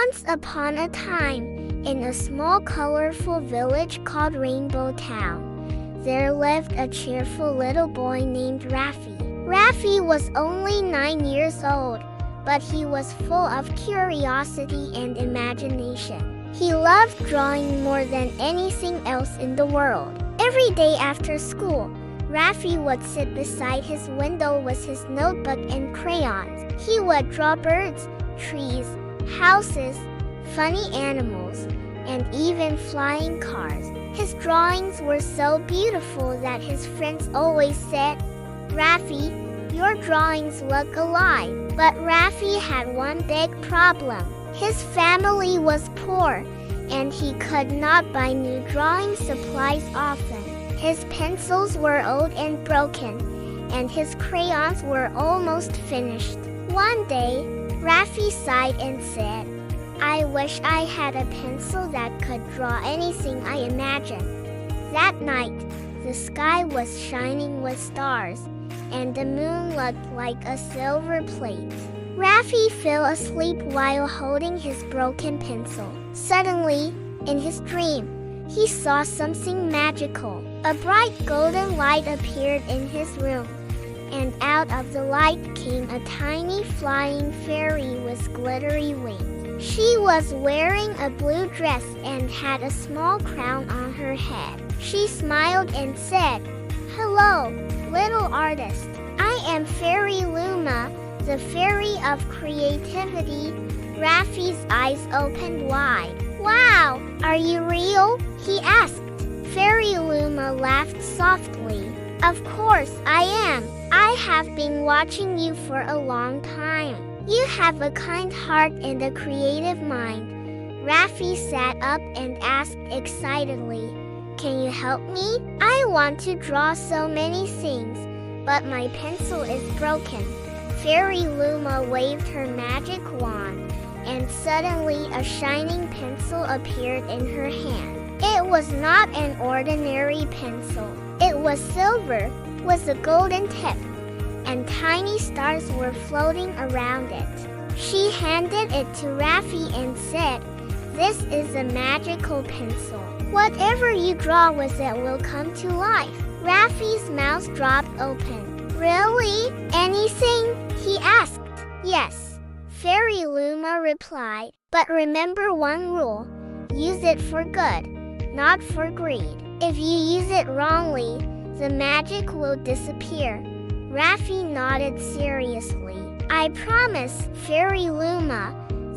Once upon a time, in a small colorful village called Rainbow Town, there lived a cheerful little boy named Rafi. Rafi was only 9 years old, but he was full of curiosity and imagination. He loved drawing more than anything else in the world. Every day after school, Rafi would sit beside his window with his notebook and crayons. He would draw birds, trees, houses, funny animals, and even flying cars. His drawings were so beautiful that his friends always said, "Rafi, your drawings look alive." But Rafi had one big problem. His family was poor, and he could not buy new drawing supplies often. His pencils were old and broken, and his crayons were almost finished. One day, Rafi sighed and said, "I wish I had a pencil that could draw anything I imagined." That night, the sky was shining with stars, and the moon looked like a silver plate. Rafi fell asleep while holding his broken pencil. Suddenly, in his dream, he saw something magical. A bright golden light appeared in his room, and out of the light came a tiny flying fairy with glittery wings. She was wearing a blue dress and had a small crown on her head. She smiled and said, "Hello, little artist. I am Fairy Luma, the fairy of creativity." Rafi's eyes opened wide. "Wow, are you real?" he asked. Fairy Luma laughed softly. "Of course I am. I have been watching you for a long time. You have a kind heart and a creative mind." Rafi sat up and asked excitedly, "Can you help me? I want to draw so many things, but my pencil is broken." Fairy Luma waved her magic wand, and suddenly a shining pencil appeared in her hand. It was not an ordinary pencil. It was silver, with a golden tip, and tiny stars were floating around it. She handed it to Rafi and said, "This is a magical pencil. Whatever you draw with it will come to life." Rafi's mouth dropped open. "Really? Anything?" he asked. "Yes," Fairy Luma replied. "But remember one rule. Use it for good, not for greed. If you use it wrongly, the magic will disappear." Rafi nodded seriously. "I promise, Fairy Luma."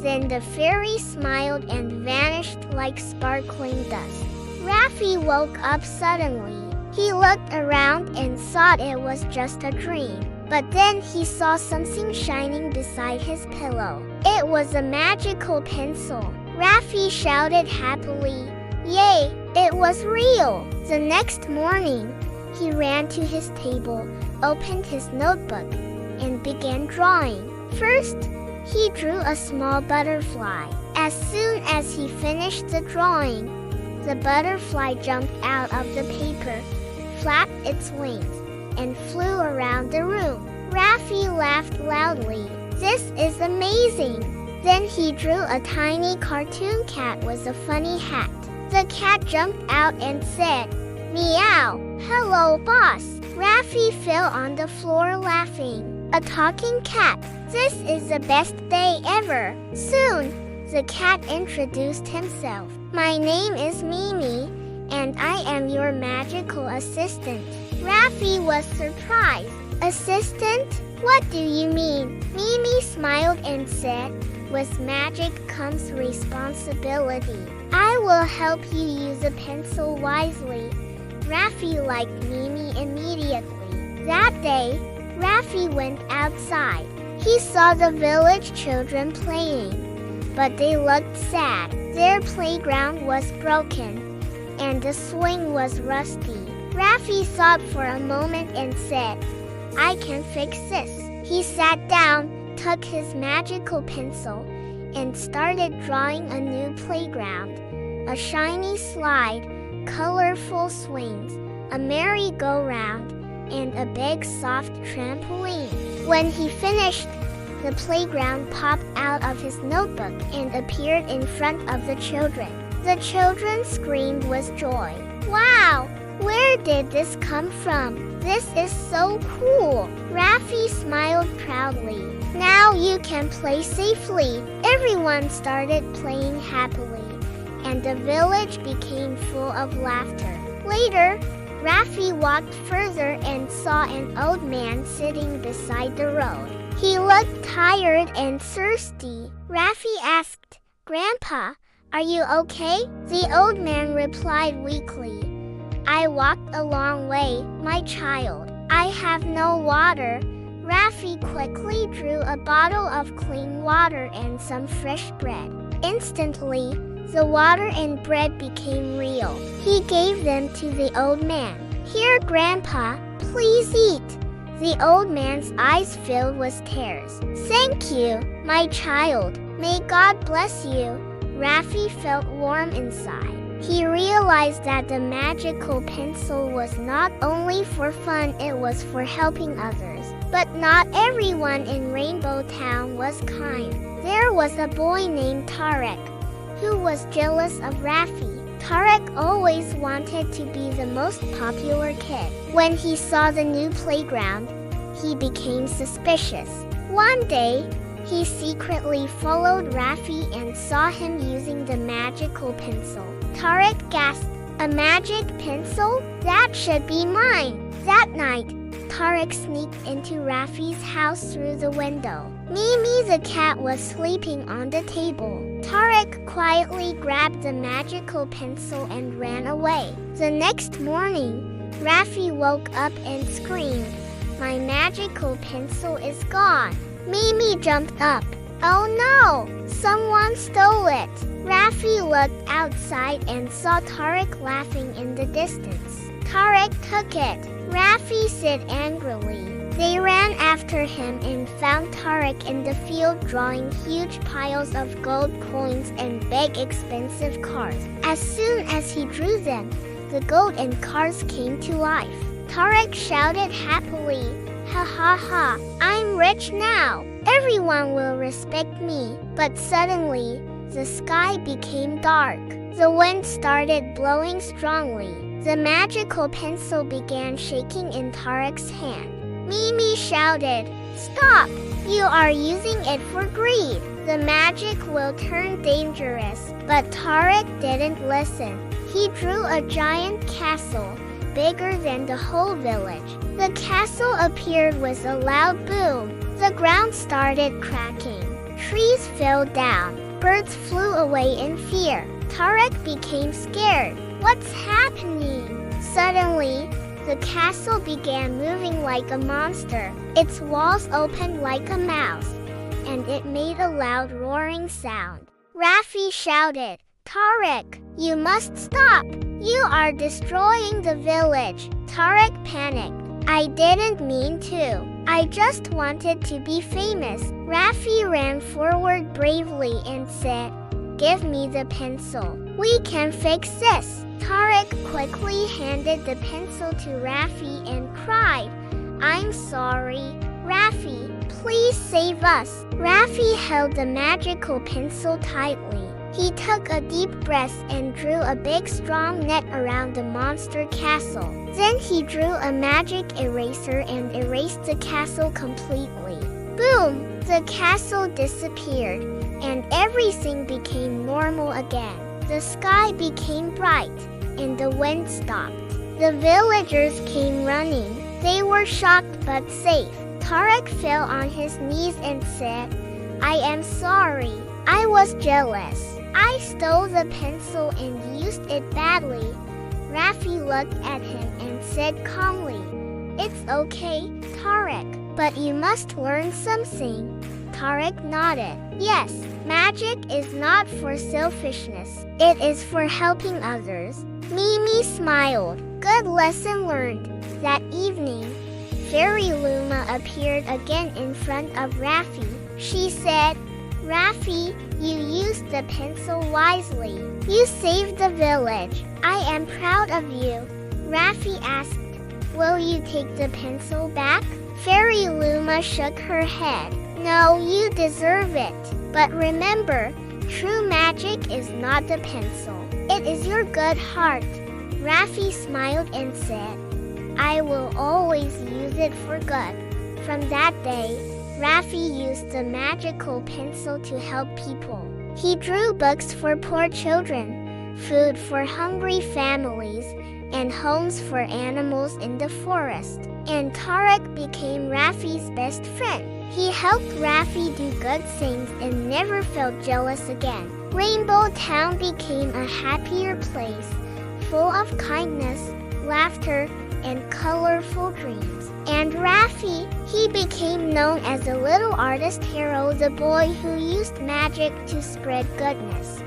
Then the fairy smiled and vanished like sparkling dust. Rafi woke up suddenly. He looked around and thought it was just a dream. But then he saw something shining beside his pillow. It was a magical pencil. Rafi shouted happily, "Yay, it was real!" The next morning, he ran to his table, opened his notebook, and began drawing. First, he drew a small butterfly. As soon as he finished the drawing, the butterfly jumped out of the paper, flapped its wings, and flew around the room. Rafi laughed loudly. "This is amazing!" Then he drew a tiny cartoon cat with a funny hat. The cat jumped out and said, "Meow, hello boss." Rafi fell on the floor laughing. A talking cat. This is the best day ever. Soon, the cat introduced himself. "My name is Mimi, and I am your magical assistant." Rafi was surprised. "Assistant? What do you mean?" Mimi smiled and said, "With magic comes responsibility. I will help you use a pencil wisely." Rafi liked Mimi immediately. That day, Rafi went outside. He saw the village children playing, but they looked sad. Their playground was broken, and the swing was rusty. Rafi thought for a moment and said, "I can fix this." He sat down, took his magical pencil, and started drawing a new playground. A shiny slide, colorful swings, a merry-go-round, and a big soft trampoline. When he finished, the playground popped out of his notebook and appeared in front of the children. The children screamed with joy. Wow! Where did this come from? This is so cool! Rafi smiled proudly. Now you can play safely. Everyone started playing happily, and the village became full of laughter. Later, Rafi walked further and saw an old man sitting beside the road. He looked tired and thirsty. Rafi asked, "Grandpa, are you okay?" The old man replied weakly, "I walked a long way, my child. I have no water." Rafi quickly drew a bottle of clean water and some fresh bread. Instantly, the water and bread became real. He gave them to the old man. "Here, Grandpa, please eat." The old man's eyes filled with tears. "Thank you, my child. May God bless you." Rafi felt warm inside. He realized that the magical pencil was not only for fun, it was for helping others. But not everyone in Rainbow Town was kind. There was a boy named Tarek, who was jealous of Rafi. Tarek always wanted to be the most popular kid. When he saw the new playground, he became suspicious. One day, he secretly followed Rafi and saw him using the magical pencil. Tarek gasped, "A magic pencil? That should be mine." That night, Tarek sneaked into Rafi's house through the window. Mimi the cat was sleeping on the table. Tarek quietly grabbed the magical pencil and ran away. The next morning, Rafi woke up and screamed, "My magical pencil is gone." Mimi jumped up. "Oh no! Someone stole it!" Rafi looked outside and saw Tarek laughing in the distance. Tarek took it. Rafi said angrily. They ran after him and found Tarek in the field drawing huge piles of gold coins and big expensive cars. As soon as he drew them, the gold and cars came to life. Tarek shouted happily, "Ha ha ha, I'm rich now. Everyone will respect me." But suddenly, the sky became dark. The wind started blowing strongly. The magical pencil began shaking in Tarek's hand. Mimi shouted, "Stop! You are using it for greed. The magic will turn dangerous." But Tarek didn't listen. He drew a giant castle, bigger than the whole village. The castle appeared with a loud boom. The ground started cracking. Trees fell down. Birds flew away in fear. Tarek became scared. What's happening? Suddenly, the castle began moving like a monster. Its walls opened like a mouse, and it made a loud roaring sound. Rafi shouted, "Tarek, you must stop! You are destroying the village." Tarek panicked. "I didn't mean to. I just wanted to be famous." Rafi ran forward bravely and said, "Give me the pencil. We can fix this." Tarek quickly handed the pencil to Rafi and cried, "I'm sorry. Rafi, please save us." Rafi held the magical pencil tightly. He took a deep breath and drew a big strong net around the monster castle. Then he drew a magic eraser and erased the castle completely. Boom! The castle disappeared, and everything became normal again. The sky became bright, and the wind stopped. The villagers came running. They were shocked but safe. Tarek fell on his knees and said, "I am sorry. I was jealous. I stole the pencil and used it badly." Rafi looked at him and said calmly, "It's okay, Tarek, but you must learn something." Tarek nodded. "Yes, magic is not for selfishness. It is for helping others." Mimi smiled. Good lesson learned. That evening, Fairy Luma appeared again in front of Rafi. She said, "Rafi, you used the pencil wisely. You saved the village. I am proud of you." Rafi asked, "Will you take the pencil back?" Fairy Luma shook her head. No, you deserve it. But remember, true magic is not the pencil. It is your good heart. Rafi smiled and said, I will always use it for good. From that day, Rafi used the magical pencil to help people. He drew books for poor children, food for hungry families, and homes for animals in the forest. And Tarek became Rafi's best friend. He helped Rafi do good things and never felt jealous again. Rainbow Town became a happier place, full of kindness, laughter, and colorful dreams. And Rafi, he became known as a little artist hero, the boy who used magic to spread goodness.